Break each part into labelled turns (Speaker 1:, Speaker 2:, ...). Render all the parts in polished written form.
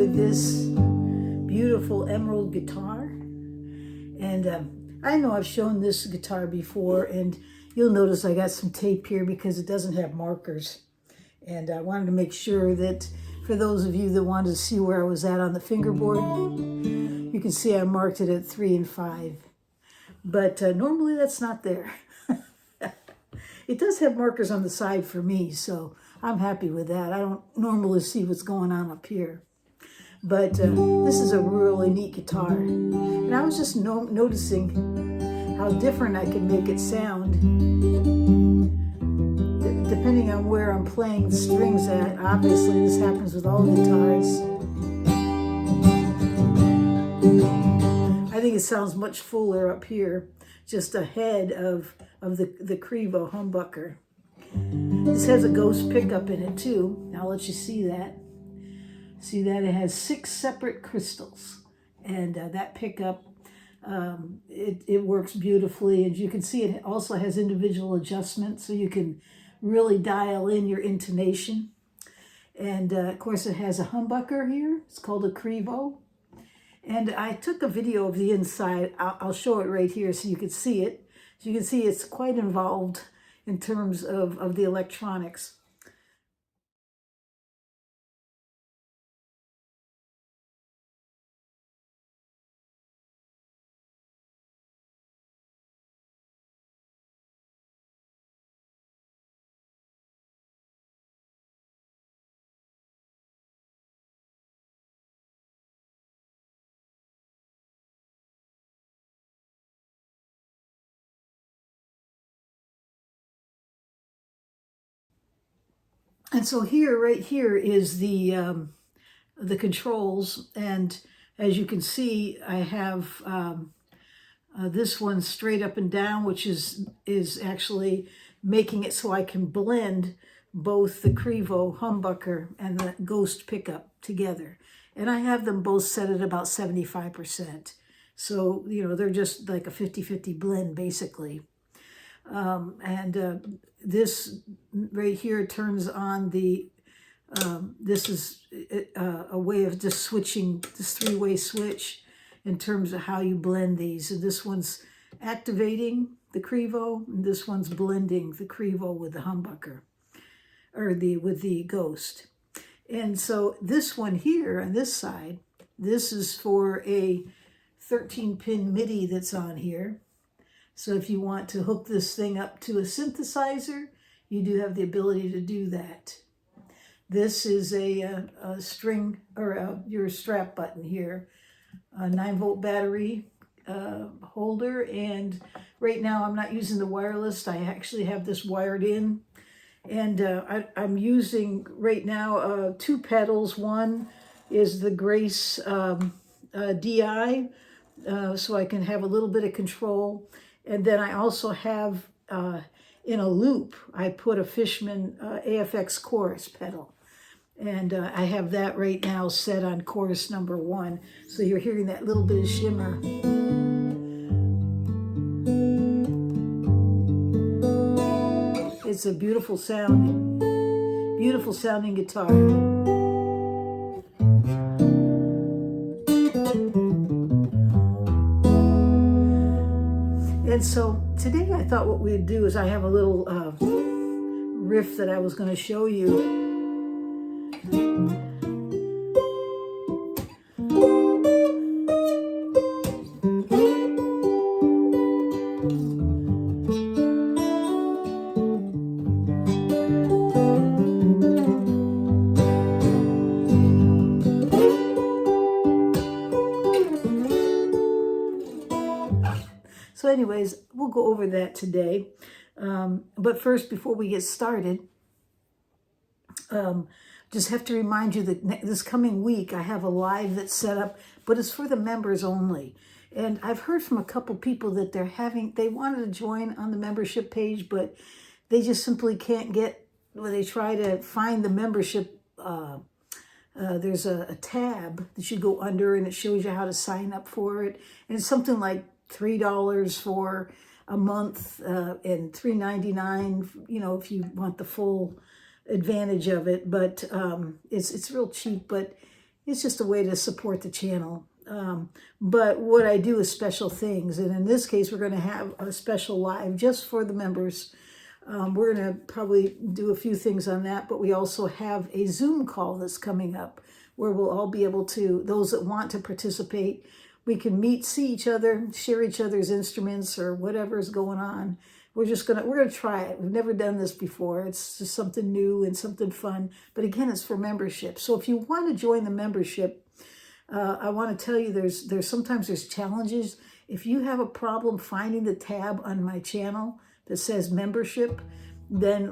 Speaker 1: with this beautiful emerald guitar. And I know I've shown this guitar before, and you'll notice I got some tape here because it doesn't have markers. And I wanted to make sure that for those of you that wanted to see where I was at on the fingerboard, you can see I marked it at 3 and 5. But normally that's not there. It does have markers on the side for me, so I'm happy with that. I don't normally see what's going on up here. But this is a really neat guitar. And I was just noticing how different I can make it sound depending on where I'm playing the strings at. Obviously, this happens with all guitars. I think it sounds much fuller up here, just ahead of the Crevo humbucker. This has a ghost pickup in it too. I'll let you see that. See that it has 6 separate crystals, and that pickup, it works beautifully. And you can see it also has individual adjustments, so you can really dial in your intonation. And of course it has a humbucker here. It's called a Crevo. And I took a video of the inside. I'll show it right here so you can see it. So you can see it's quite involved in terms of the electronics. And so here, right here, is the controls, and as you can see, I have this one straight up and down, which is actually making it so I can blend both the Crevo humbucker and the Ghost pickup together. And I have them both set at about 75%. So, you know, they're just like a 50-50 blend, basically. This right here turns on the, this is a way of just switching, this 3-way switch in terms of how you blend these. And this one's activating the Crevo, and this one's blending the Crevo with the humbucker, or with the Ghost. And so this one here on this side, this is for a 13-pin MIDI that's on here. So if you want to hook this thing up to a synthesizer, you do have the ability to do that. This is a string, or your strap button here, a 9-volt battery holder. And right now I'm not using the wireless. I actually have this wired in. And I'm using right now 2 pedals. One is the Grace DI, so I can have a little bit of control. And then I also have, in a loop, I put a Fishman AFX chorus pedal. And I have that right now set on chorus number 1. So you're hearing that little bit of shimmer. It's a beautiful sounding guitar. And so today I thought what we'd do is I have a little riff that I was going to show you. So anyways, we'll go over that today. But first, before we get started, just have to remind you that this coming week, I have a live that's set up, but it's for the members only. And I've heard from a couple people that they wanted to join on the membership page, but they just simply can't get, when they try to find the membership, there's a tab that you go under and it shows you how to sign up for it. And it's something like $3 for a month and $3.99, you know, if you want the full advantage of it. But it's real cheap. But it's just a way to support the channel. But what I do is special things. And in this case, we're going to have a special live just for the members. We're going to probably do a few things on that, but we also have a Zoom call that's coming up where we'll all be able to, those that want to participate, we can meet, see each other, share each other's instruments or whatever's going on. We're going to try it. We've never done this before. It's just something new and something fun. But again, it's for membership. So if you want to join the membership, I want to tell you there's sometimes there's challenges. If you have a problem finding the tab on my channel that says membership, then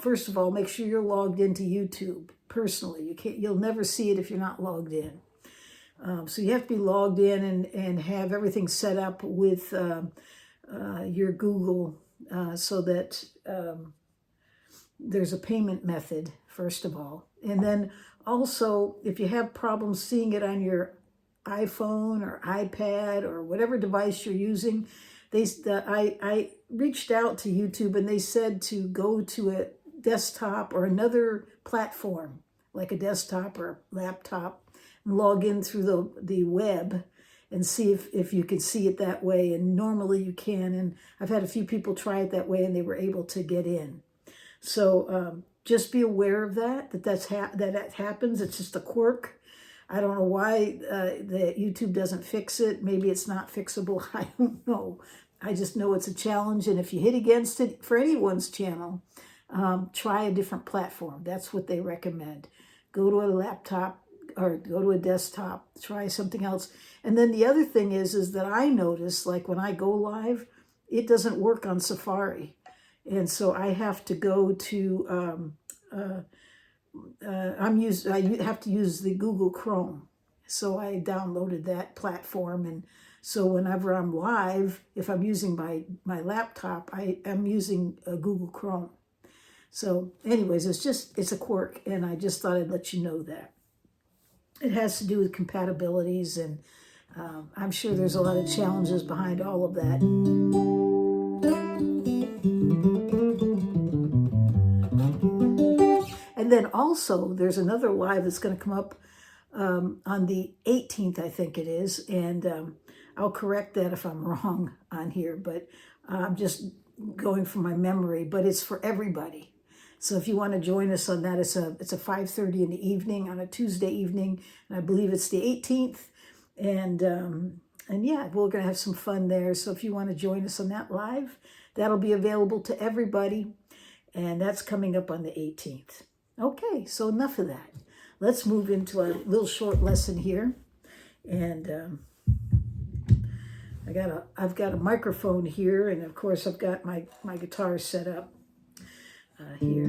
Speaker 1: first of all, make sure you're logged into YouTube personally. You'll never see it if you're not logged in. So you have to be logged in and have everything set up with your Google so that there's a payment method, first of all. And then also, if you have problems seeing it on your iPhone or iPad or whatever device you're using, I reached out to YouTube and they said to go to a desktop or another platform, like a desktop or laptop, and log in through the web and see if you can see it that way. And normally you can. And I've had a few people try it that way and they were able to get in. So just be aware of that happens. It's just a quirk. I don't know why the YouTube doesn't fix it. Maybe it's not fixable. I don't know. I just know it's a challenge. And if you hit against it for anyone's channel, try a different platform. That's what they recommend. Go to a laptop or go to a desktop, try something else. And then the other thing is that I notice, like when I go live, it doesn't work on Safari. And so I have to go to, I have to use the Google Chrome. So I downloaded that platform. And so whenever I'm live, if I'm using my laptop, I am using Google Chrome. So anyways, it's a quirk. And I just thought I'd let you know that. It has to do with compatibilities, and I'm sure there's a lot of challenges behind all of that. And then also, there's another live that's going to come up on the 18th, I think it is, and I'll correct that if I'm wrong on here, but I'm just going from my memory, but it's for everybody. So if you want to join us on that, it's a 5:30 in the evening on a Tuesday evening, and I believe it's the 18th. And yeah, we're going to have some fun there. So if you want to join us on that live, that'll be available to everybody, and that's coming up on the 18th. Okay, so enough of that. Let's move into our little short lesson here, and I've got a microphone here, and of course I've got my guitar set up. Here.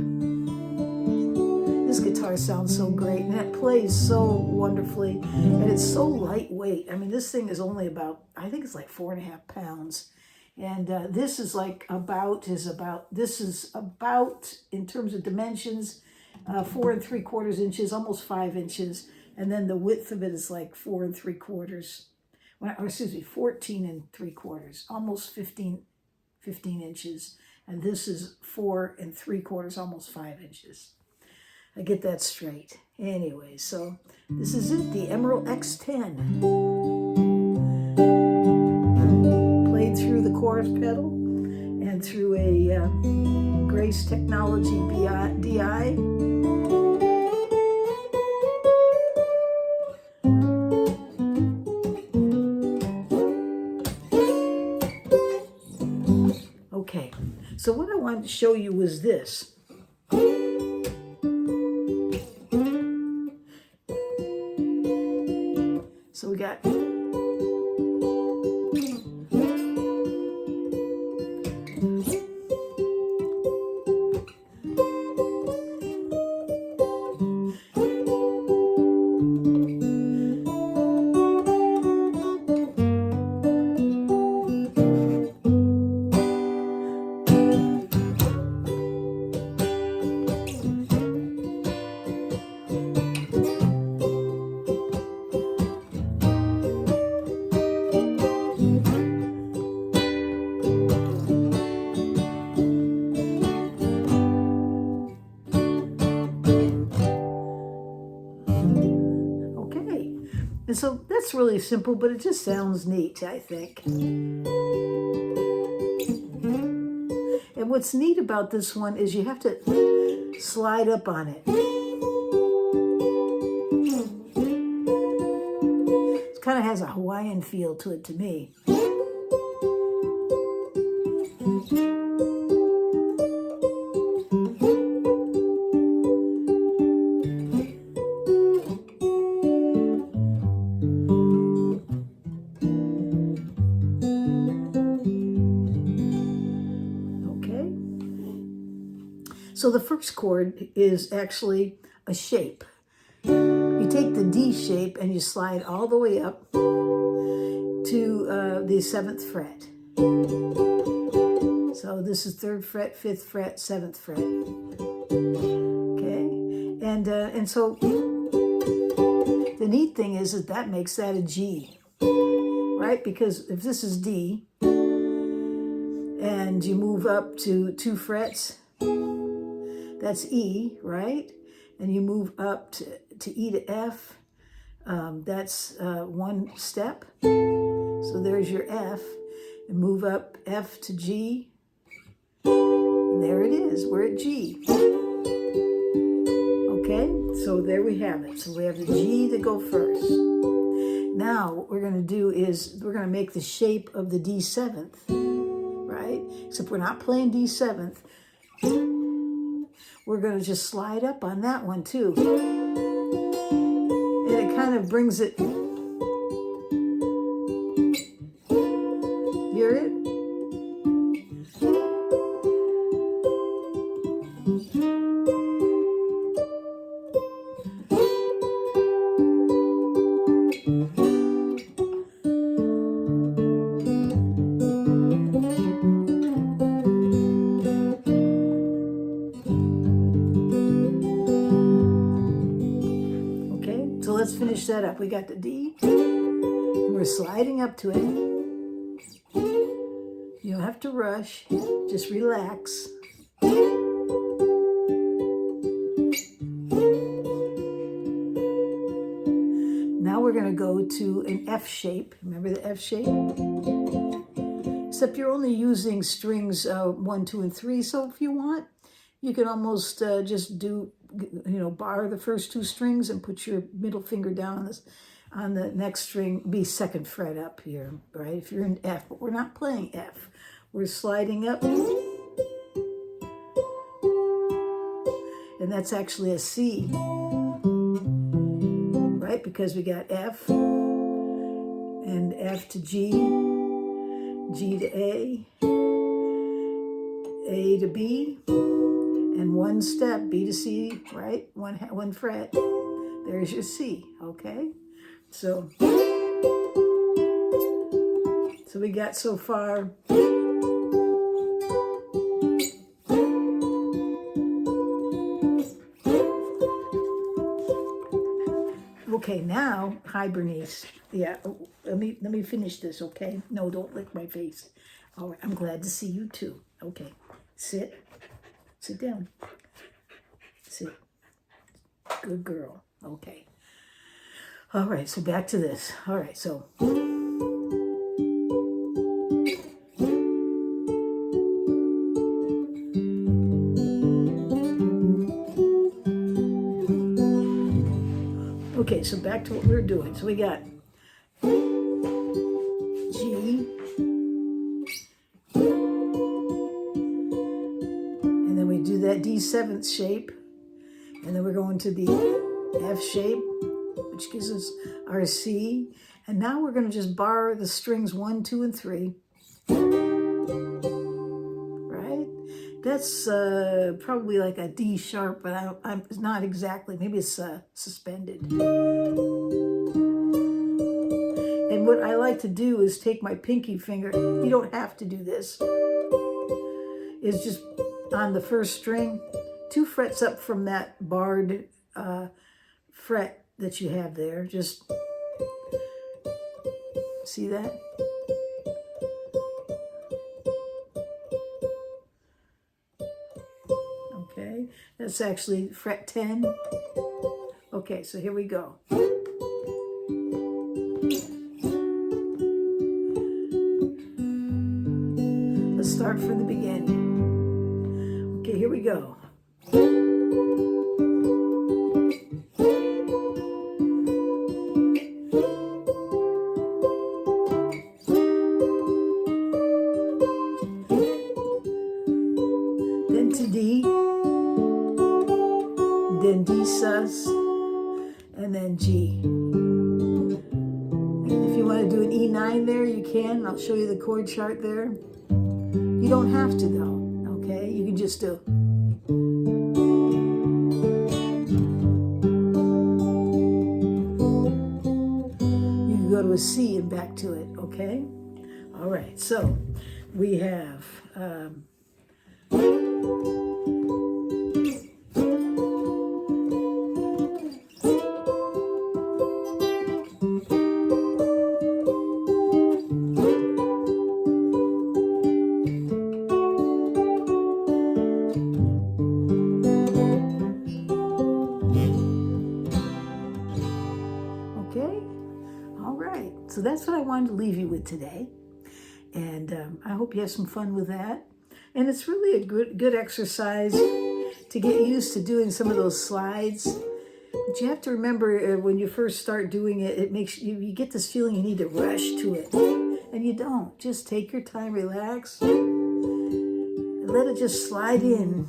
Speaker 1: This guitar sounds so great, and it plays so wonderfully, and it's so lightweight. I mean, this thing is only about, I think it's like 4.5 pounds, and this is about, in terms of dimensions, 4 3/4 inches, almost 5 inches, and then the width of it is like 4 3/4, 14 3/4, almost 15 inches. And this is 4 3/4, almost 5 inches. I get that straight. Anyway, so this is it, the Emerald X-10. Played through the chorus pedal and through a Grace Technology DI. Okay. So what I wanted to show you was this. So we got And so that's really simple, but it just sounds neat, I think. And what's neat about this one is you have to slide up on it. It kind of has a Hawaiian feel to it to me. So the first chord is actually a shape. You take the D shape and you slide all the way up to the 7th fret. So this is 3rd fret, 5th fret, 7th fret. Okay, and so the neat thing is that makes that a G, right? Because if this is D and you move up to 2 frets, that's E, right? And you move up to E to F, that's 1 step. So there's your F, and move up F to G, and there it is, we're at G. Okay, so there we have it. So we have the G to go first. Now what we're gonna do is we're gonna make the shape of the D7th, right? Except we're not playing D7th. We're going to just slide up on that one too. And it kind of brings it. Hear it? So let's finish that up. We got the D. We're sliding up to it. You don't have to rush. Just relax. Now we're going to go to an F shape. Remember the F shape? Except you're only using strings 1, 2, and 3. So if you want, you can almost just do, bar the first 2 strings and put your middle finger down on the next string, be 2nd fret up here, right? If you're in F, but we're not playing F. We're sliding up. And that's actually a C, right? Because we got F, and F to G, G to A to B, and 1 step, B to C, right? One fret. There's your C, okay? So we got so far. Okay, now, hi Bernice. Yeah, let me finish this, okay? No, don't lick my face. All right, I'm glad to see you too. Okay, sit down. Sit. Good girl. Okay. All right, so back to this. All right, so. Okay, so back to what we were doing. So we got G, and then we do that D7th shape, and then we're going to the F shape, which gives us our C, and now we're going to just bar the strings 1, 2, and 3. Right? That's probably like a D sharp, but I'm not exactly. Maybe it's suspended. And what I like to do is take my pinky finger. You don't have to do this. Is just on the first string, 2 frets up from that barred fret that you have there. Just see that? Okay, that's actually fret 10. Okay, so here we go. start from the beginning. Okay, here we go. Then to D, then D sus, and then G. And if you want to do an E9 there, you can. I'll show you the chord chart there. You don't have to though, okay? You can just do. You can go to a C and back to it, okay? All right, so we have okay? All right, so that's what I wanted to leave you with today. And I hope you have some fun with that. And it's really a good exercise to get used to doing some of those slides. But you have to remember when you first start doing it, it makes you get this feeling you need to rush to it. And you don't. Just take your time, relax, and let it just slide in.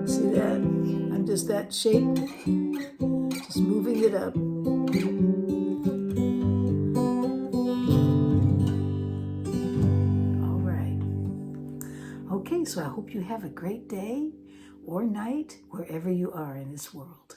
Speaker 1: See that? I'm just that shape, just moving it up. All right. Okay, so I hope you have a great day or night wherever you are in this world.